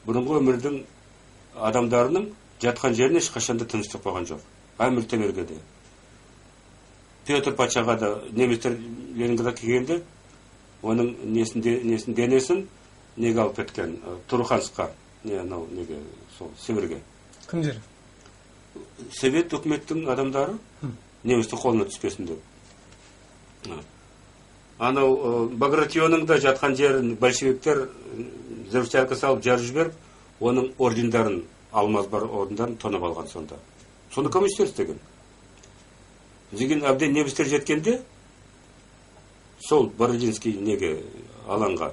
бұрынғы өмірдің адамдарының жатқан жеріне ешқашанда тыныштық болған жоқ. Әмір Темірге де. Петр патшаға да немістер Ленинградқа келгенде оның несін денесін неге алып кеткен? Туруханскқа, неге сол Сібірге. Кімдер? Совет үкіметтің адамдары немістің қолына түспесін деп. Анау Багратионың да жатқан жерін большевиктер взрывчатка салып жарып жіберіп, оның ордендарын, алмаз бар ордендарын тонап алған сонда. Соны коммунистер істеген. Деген әбден немістер жеткенде, сол Бородинский неге алаңға,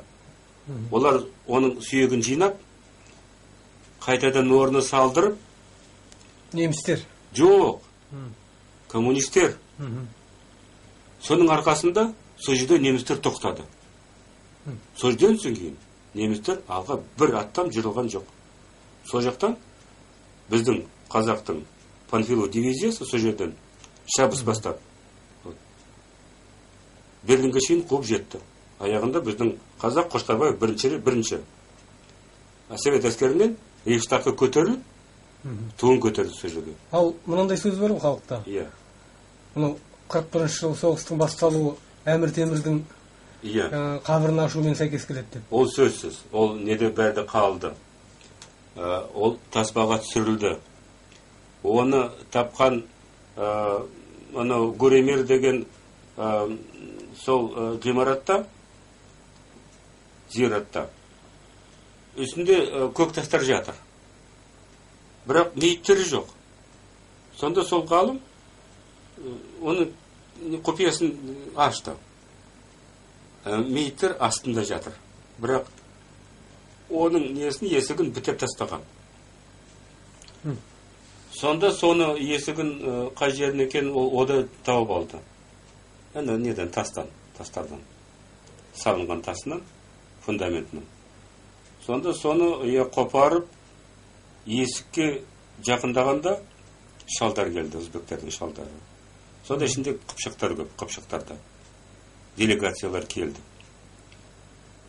олар оның сүйегін жинап, қайтадан орны салдырып, немістер? Жоқ, коммунистер. Соның арқасында сол жерде немістер тоқтады. Сол жерден соң кейін немістер алға бір аттам жырылған жоқ. Сол жақтан біздің қазақтың Панфилов дивизиясы сол жерден шабыс бастап Берлинге шейін қуып жетті. Аяғында біздің қазақ Қошқарбаев бірінші. Совет әскерінен Рейхстагқа көтеріліп, туын көтерді сол жерге. Ал мынандай сөз бар ғой халықта. Иә. Мынау 41 жыл соғыстың басталуы Әмір Темірдің қабірін ашумен сәйкес келеді деп. Ол сөзсіз. Ол неде бәрді қалды. Ол таспаға түсірілді. Оны тапқан анау Гуремир деген сол ғимаратта, зиратта үстінде көк тастар жатыр. Бірақ мейіттері жоқ. Сонда сол ғалым оның құпиясын ашты. Мейіттер астында жатыр. Бірақ оның есігін бітеп тастаған. Сонда соны есігін қай жерін екен ода тауып алды. Неден? Тастардан. Салынған тасынан, фундаментінен. Сонда соны қопарып, есікке жақындағанда шалдар келді, өзбектердің шалдары. Сонда ішінде қыпшақтар көп, қыпшақтарда. Делегациялар келді.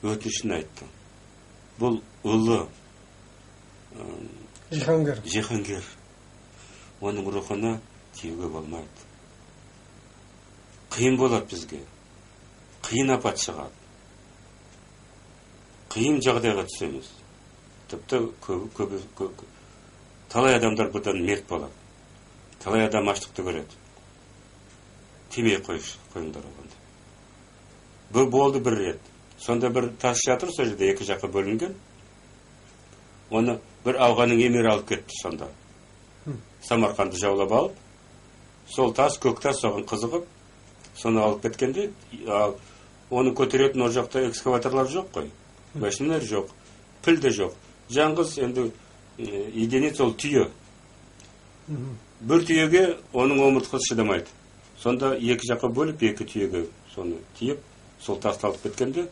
Өтінішін айтты. Бұл ұлы Жихангер. Оның рухына тиюге болмайды. Қиын болады бізге. Қиын апат шығады. Қиын жағдайға түсеміз. Тіпті талай адамдар бұдан мерт болады. Талай адам аштықты көреді. Тимей қойыңдар оғанда. Бұл болды бір рет. Сонда бір тас жатыр, сол жерде екі жаққа бөлінген. Оны бір ауғаның емері алып кетті сонда. Самарқанды жаулап алып, сол тас, көк тас соған қызығып, соны алып кеткенде, оны көтеретін ол жақта экскаваторлар жоқ қой. Машиналар жоқ, піл де жоқ. Жаңғыз енді еденет сол түйе. Бір түйеге оның омыртқысы шыдамайды. Сонда екі жаққа бөліп, екі түйеге соны тиіп, сол тасты алып кеткенде,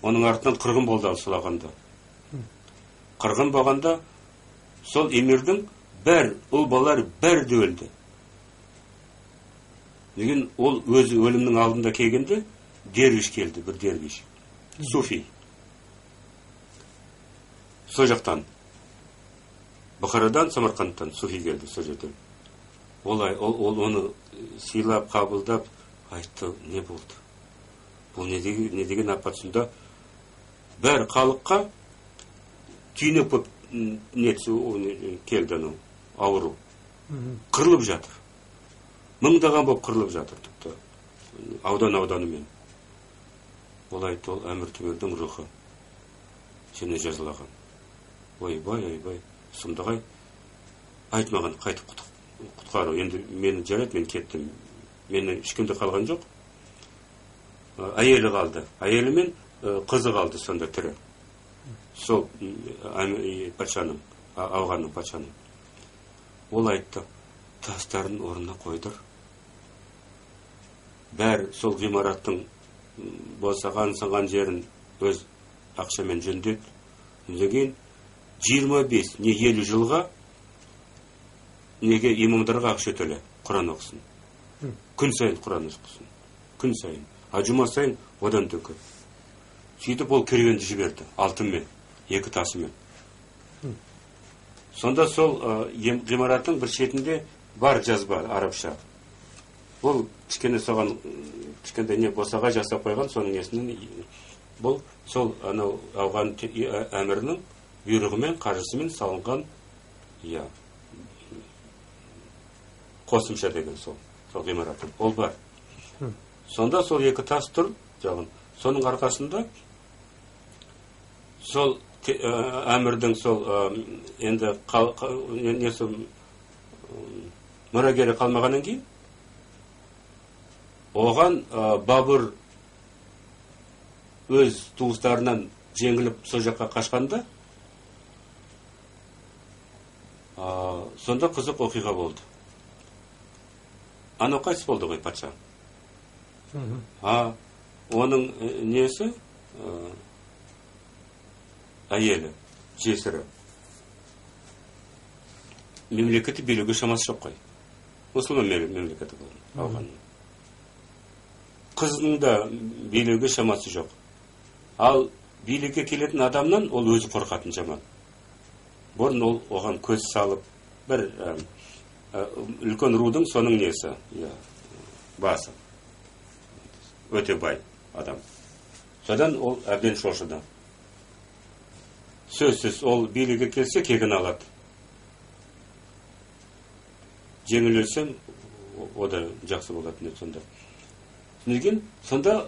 оның артынан қырғын болды сұлағанда. Қырғын болғанда, сол емірдің ұл балалар бәрі өлді. Деген ол өзі өлімнің алдында келгенде, дервиш келді, бір дервиш. Суфи. Сол жақтан. Бұхарадан, Самарқандтан суфи келді сол жерден. Ол оны сыйлап, қабылдап, айтты, не болды? Бұл не деген апат сонда? Бәрі халыққа түйінек болып келді ауру. Қырылып жатыр. Мыңдаған болып қырылып жатыр. Ауданымен. Ол айтты, ол Әмір Темірдің рухы. Сені жазылаған. Ойбай, сұмдағай. Айтмаған қайтып құтқару. Енді мені жарайды, мен кеттім. Мені ешкімде қалған жоқ. Әйелі қалды. Әйелі мен қызы қалды сонда тірі. Сол патшаның, ауғанның патшаның. Ол айтты, тастарын орнына қойдыр. Бәр сол ғимараттың босаған сынған жерін өз ақшамен жөндет. Деген 25, не 50 жылға неге имамдарға ақша төле, Құран оқысын. Күн сайын Құран оқысын. Күн сайын. Жұма сайын одан төкі. Сөйтіп ол керуенді жіберді, алтынмен, екі тасымен. Сонда сол ғимараттың бір шетінде бар жазба арабша. Бұл кішкене соған кішкентай не босаға жасап қойған, соның несінен бұл сол анау ауған әмірінің бұйрығымен, қаржысымен салынған қосымша деген сол ғимараттың. Ол бар. Сонда сол екі тас тұр, жағын. Соның арқасында сол әмірдің сол енді несі мұрагері қалмағаннан кейін оған Бабыр өз туыстарынан жеңіліп сол жаққа қашқанда сонда қызық оқиға болды. Анау қайтыс болды ғой патша. Оның несі әйелі, жесірі. Мемлекеті билігі шамасы жоқ қой. Мұсылман мемлекеті болған. Қызының да билігі шамасы жоқ. Ал билікке келетін адамнан ол өзі қорқатын жаман. Бұрын ол оған көз салып, бір үлкен рудың соның несі, басы. Өте бай адам. Содан ол әбден шошыды. Сөзсіз ол билігі келсе кегін алады. Жеңіл өлсем, о да жақсы болатын еді сонда. Неген? Сонда,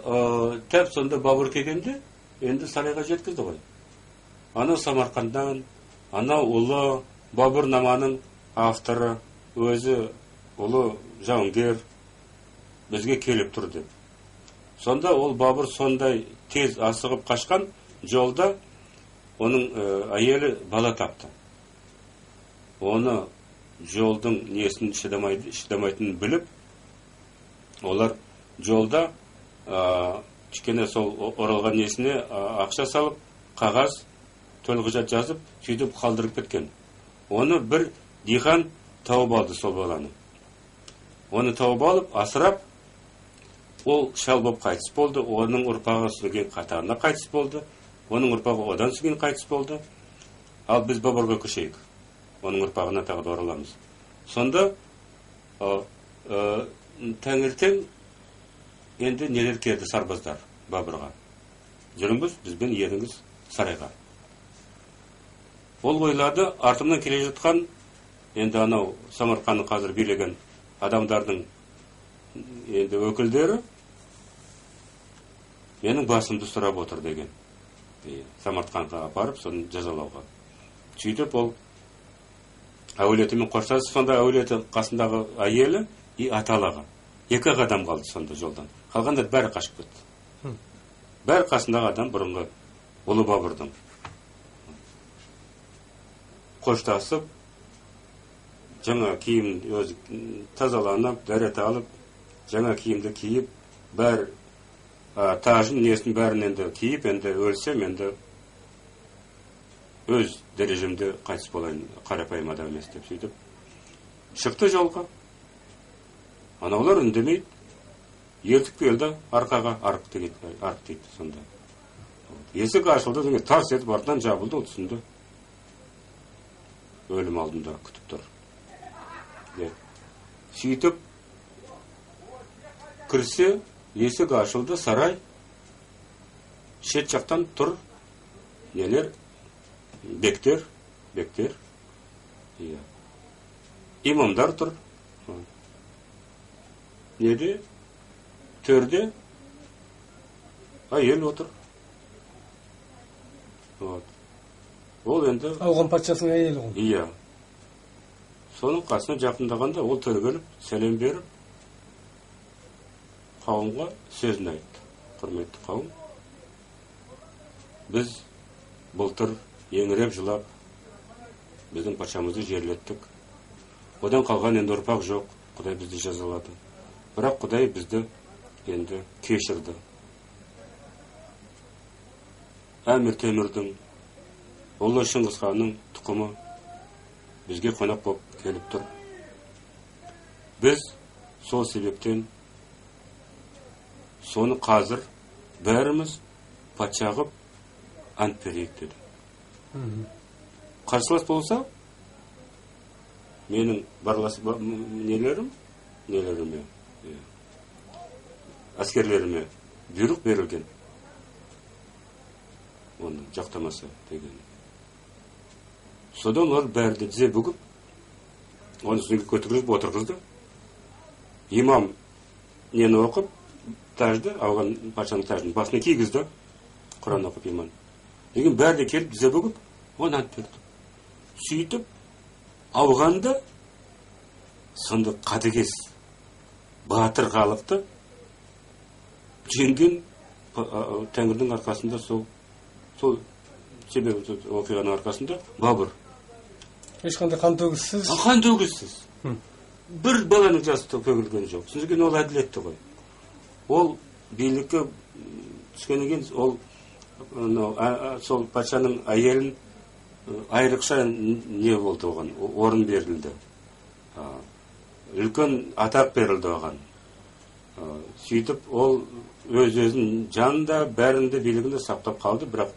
тәп сонда Бабыр келгенде, енді сарайға жеткізді ғой. Анау Самарқандан, анау ұлы Бабыр наманың авторы, өзі ұлы жауынгер бізге келіп тұр деп. Сонда ол Бабыр сондай тез асығып қашқан жолда оның әйелі бала тапты. Оны жолдың несін шыдамайтынын біліп, олар жолда кішкене сол оралған несіне ақша салып, қағаз, төлқұжат жазып, сөйтіп қалдырып кеткен. Оны бір дихан тауып алды сол баланы. Оны тауып алып, асырап, ол шал болып қайтыс болды. Оның ұрпағы сүрген қатарына қайтыс болды. Оның ұрпағы одан сүрген қайтыс болды. Ал біз Бабырға көшейік. Оның ұрпағына тағы да ораламыз. Сонда таңертең енді нелер келді сарбаздар Бабырға. Жүріңіз, бізбен еріңіз сарайға. Ол ойлады, артымнан келе жатқан енді анау Самарқанды қазір билеген адамдардың енді өкілдері менің басымды сұрап отыр деген. Самарқанға апарып, соны жазалауға. Сөйтіп ол әулетімен қоштасып, сонда әулеті қасындағы әйелі и аталығы. Екі адам қалды сонда жолдан. Қалғандар бәрі қашып кетті. Бәрі қасындағы адам бұрынғы ұлы Бабырдың. Қоштасып, жаңа киім өзі тазаланып, дәрет алып, жаңа киімді киіп, бәр тажын несін бәрін енді киіп, енді өлсем, енді өз дәрежемде қайтыс болайын, қарапайым адам емес деп сөйтіп. Шықты жолға. Анаулар үндемейді. Ертіп келді арқаға, арық дейді сонда. Есік ашылды, тарс етіп артынан жабылды, ол түсінді. Өлім алдында күтіп тұр. Сөйтіп кірсе, есік ашылды, сарай. Шет жақтан тұр. Нелер? Бектер. Имамдар тұр. Неде? Төрде әйел отыр. Ол енді ауған патшасының әйелі ғой. Иә. Соның қасына жақындағанда ол түрегеліп, сәлем беріп, қауымға сөзін айтты. Құрметті қауым, біз былтыр еңіреп жылап, біздің патшамызды жерлеттік. Одан қалған енді ұрпақ жоқ. Құдай бізді жазалады. Бірақ Құдай бізді енді кешірді. Әмір Темірдің, ұлы Шыңғысханның тұқымы бізге қонақ болып келіп тұр. Біз сол себептен соны қазір бәріміз патша қып ант берейік деді. Қарсылас болса, менің барлас нелеріме әскерлеріме бұйрық берілген, оны жақтамаса деген. Содан олар бәрді тізе бүгіп, оны үстіне көтіргізіп отырғызды. Имам нені оқып, тажды, ауған патшаның тажын басына кигізді, Құран оқып имам. Деген бәрді келіп тізе бүгіп, оны ант берді. Сөйтіп, ауғанда сонда қатыгез батыр халықты жеңген Тәңірдің арқасында, сол себебі оқиғаның арқасында Бабыр. Ешқандай қан төгіссіз? Қан төгіссіз. Бір баланың жасы төгілген жоқ. Сондықтан ол әділетті ғой. Ол билікке түскеннен кейін сол патшаның әйелін айрықша не болды оған? Орын берілді. Үлкен атақ берілді оған. Сөйтіп ол өз-өзін жанында, бәрінде, билігінде сақтап қалды, бірақ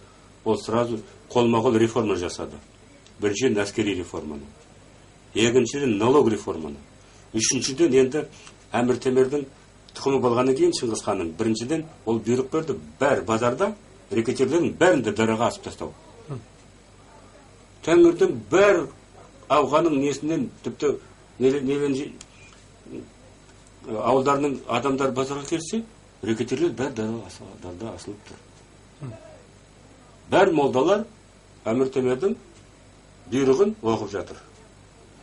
ол сразу қолма-қол реформа жасады. Біріншіден әскери реформаны, екіншіден налог реформаны, үшіншіден енді Әмір Темірдің тұқымы болғаннан кейін Шыңғыс ханның біріншіден ол бұйрық берді, бәр базарда рекетерлердің бәрінде дараға асып тастау. Тәңірдің бәр ауғаның несінен тіпті ауылдарының адамдар базарға келсе, рекетерлер бәр дарда асылып тұр. Бәр молдалар Әмір Темірдің бұйрығын оқып жатыр.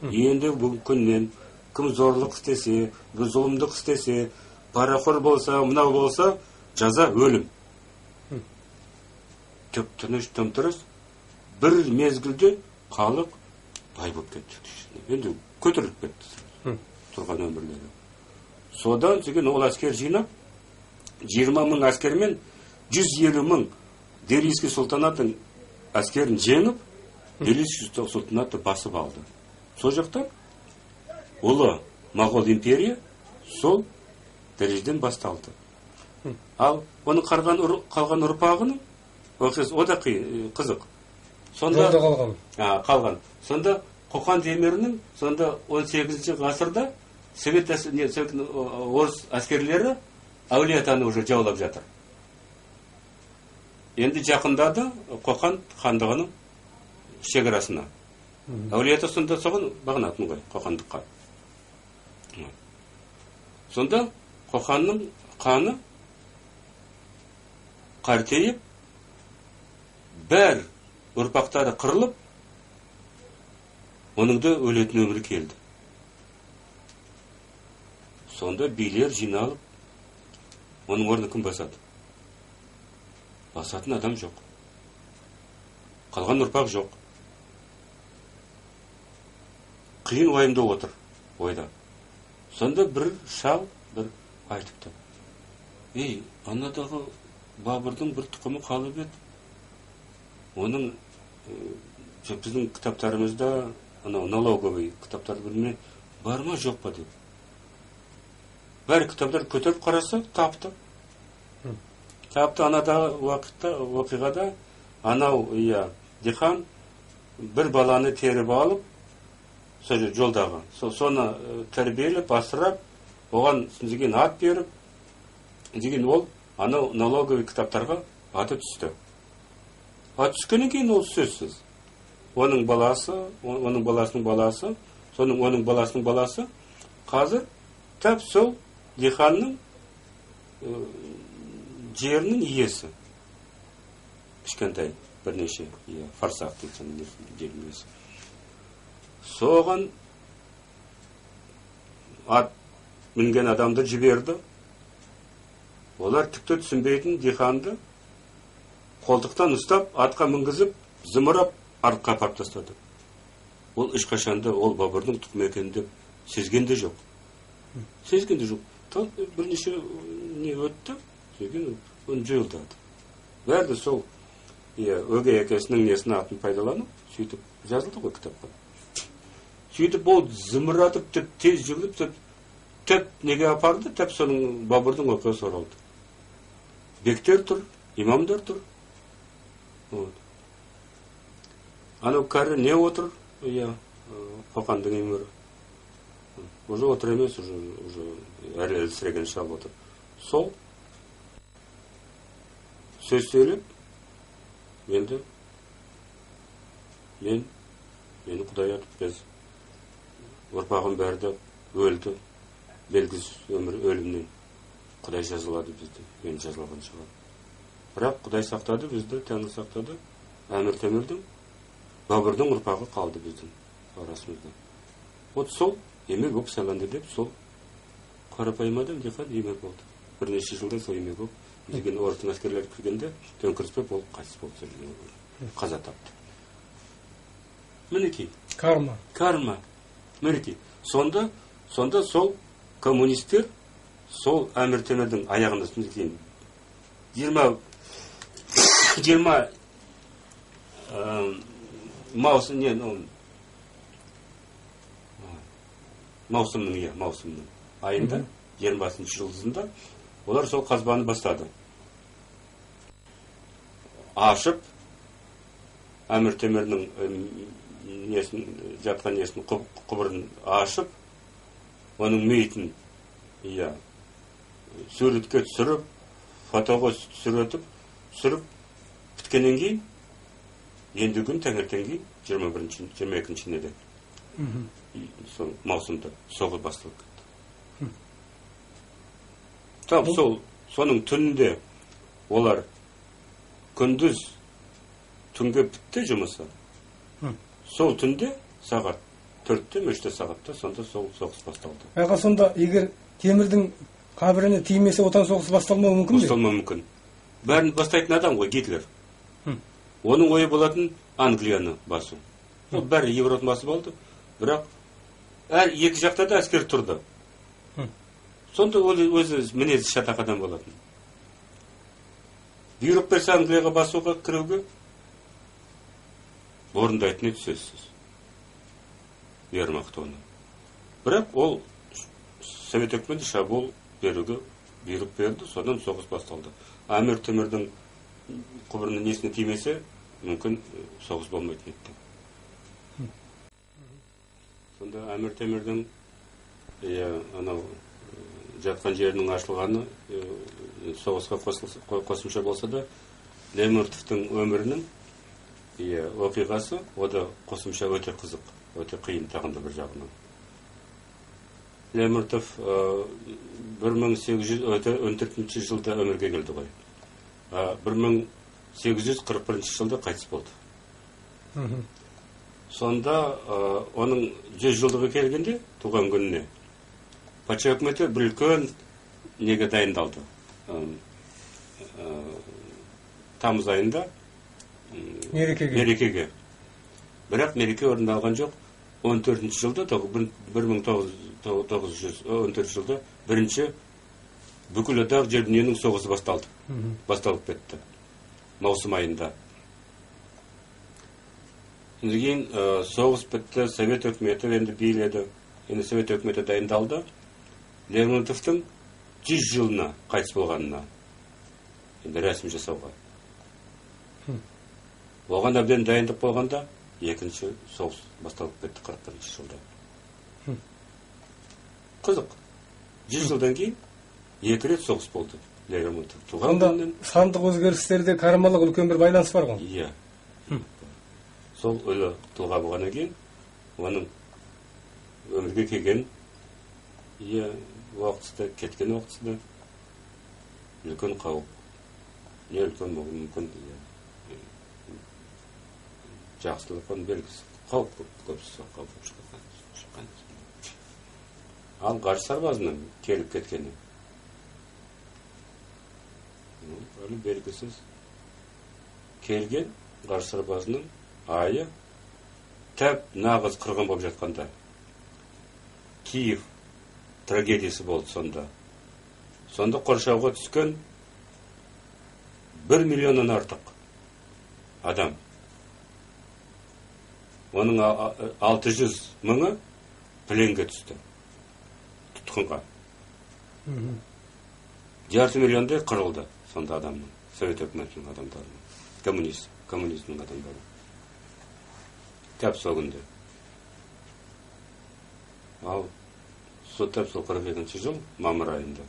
Енді бұл күннен кім зорлық істесе, зұлымдық істесе, парақор болса, мынау болса, жаза өлім. Тып-тыныш, тым-тырыс, бір мезгілде халық бай болып кетті. Енді көтеріліп кетті тұрған өмірлері. Содан деген ол әскер жинап, 20 мың әскермен 150 мың Делийский сұлтанаттың әскерін жеңіп, Делийский сұлтанатты басып алды. Сол жақтан ұлы Моғол империя сол Делийден басталды. Ал оның қалған ұрпағының оқиғасы о да қызық. Сонда қалған. Сонда Қоқан Темірінің сонда 18 ғасырда орыс әскерлері Әулие-атаны уже жаулап жатыр. Енді жақындады Қоқан хандығының шекарасына. Әулие-ата сонда соған бағынатын ғой, Қоқандыққа. Сонда Қоқанның қаны қартайып, бәр ұрпақтары қырылып, оныңда өлетін өмірі келді. Сонда билер жиналып, оның орны кім басады? Басатын адам жоқ. Қалған ұрпақ жоқ. Қиын уайымда отыр, ойда. Сонда бір шал бір айтыпты. Ей, анадағы Бабырдың бір тұқымы қалып еді. Оның біздің кітаптарымызда, налоговый кітаптар білме, бар ма жоқ па деп. Бәрі кітаптар көтеріп қараса, тапты. Тапты анадағы оқиғада, анау диқан бір баланы теріп алып, жолдағы. Соны тәрбиелеп, асырап, оған деген ат беріп, деген ол анау налоговый кітаптарға аты түсті. Ат түскеннен кейін ол сөзсіз. Оның баласының баласы, оның баласының баласы қазір тәп сол диханның жерінің иесі. Кішкентай бірнеше фарсақ дейтін жерінің иесі. Соған ат мінген адамды жіберді. Олар тіпті түсінбейтін диханды қолтықтан ұстап, атқа мінгізіп, зымырап, артқа апарып тастады. Ол ешқашанда ол Бабырдың тұқымы екенін деп сезген де жоқ. Бірнеше не өтті, оны жойылдады. Бәрі сол өгей әкесінің несін атын пайдаланып, сөйтіп жазылды ғой кітапқа. Сөйтіп ол зымыратып, тез жүгіріп, тәп неге апарды, тәп соның Бабырдың оқиғасы оралды. Бектер тұр, имамдар тұр. Анау кәрі не отыр? Қоқандың емірі. Уже отыр емес, уже әлсіреген шал отыр. Сол сөз сөйлеп, енді мені Құдай атып, біз ұрпағым бәрді өлді, белгісіз өлімнен Құдай жазылады бізді, мен жазылған шығар. Бірақ Құдай сақтады бізді, Тәңір сақтады. Әмір Темірдің, Бабырдың ұрпағы қалды біздің арасымызда. Вот сол еме боп сайланды деп, сол қарапайым адам диқан еме болды. Бірнеше жылда сол еме боп, деген орыстың әскерлері кіргенде төңкеріспеп ол қайтыс болды, қаза тапты. Мінекей. Карма. Мінекей. Сонда сол коммунистер сол Әмір Темірдің аяғында кейін 20 маусымның айында 20 жылдызында олар сол қазбаны бастады. Ашып Әмір Темірдің жатқан несін құбырын ашып, оның мейтін суретке түсіріп, фотоға түсіріп біткеннен кейін, енді күн таңертең кейін 22-ші неде сол маусымда соғыс басталып кетті. Тап соның түнінде олар күндіз түнге бітті жұмысы. Сол түнде сағат 4-те, 3-те сағатта сонда сол соғыс басталды. Аға сонда егер Темірдің қабіріне тимесе отан соғысы басталмауы мүмкін бе? Басталмауы мүмкін. Бәрін бастайтын адам ғой, Гитлер. Оның ойы болатын Англияны басу. Бәрі Европаны басып алды, бірақ әр екі жақта да әскер тұрды. Сонда ол өзі мінезі шатақ адам болатын. Бұйрық берсе Англияға басуға, кіруге орындайтын еді сөзсіз. Вермахт оны. Бірақ ол Совет өкіметі шабуыл беруге бұйрық берді, содан соғыс басталды. Әмір Темірдің құбырының несіне тимесе, мүмкін соғыс болмайтын еді. Сонда Әмір Темірдің анау жатқан жерінің ашылғаны соғысқа қосымша болса да, Лермонтовтың өмірінің оқиғасы, о да қосымша өте қызық, өте қиын тағында бір жағынан. Лермонтов 1814 жылда өмірге келді ғой. 1841 жылда қайтыс болды. Сонда оның 100 жылдығы келгенде, туған күніне, патша үкіметі бір үлкен неге дайындалды. Тамыз айында мерекеге. Бірақ мереке орындалған жоқ. 14 жылда, 1914 жылда бірінші бүкіл одақ жер дүниенің соғысы басталып кетті. Маусым айында. Кейін соғыс бітті, Совет өкіметі енді биледі. Енді Совет өкіметі дайындалды. Лермонтовтың 100 жылына қайтыс болғанына енді рәсім жасауға. Оған әбден дайындық болғанда екінші соғыс басталып кетті 41 жылда. Қызық. 100 жылдан кейін 2 рет соғыс болды Лермонтов. Сонда сандық өзгерістерде кармалық үлкен бір байланыс бар ғой? Иә. Сол өлі тұлға болғаннан кейін оның өмірге келген уақытысында, кеткен уақытысында үлкен қауіп. Не үлкен мүмкін жақсылық оның белгісі. Қауіп көбісі қауіп шыққан. Ал ғарыш сарбазының келіп кеткені әлі белгісіз. Келген ғарыш сарбазының айы тәп нағыз қырғын болып жатқанда Киев трагедиясы болды сонда. Сонда қоршауға түскен 1 миллионнан артық адам. Оның 600 мыңы пленге түсті. Тұтқынға. 2,5 миллиондай қырылды сонда адамның. Совет өкіметінің адамдарының. Коммунизмнің адамдары. Тәп сол күнде. Ал соттап сол 42-жыл мамыр айында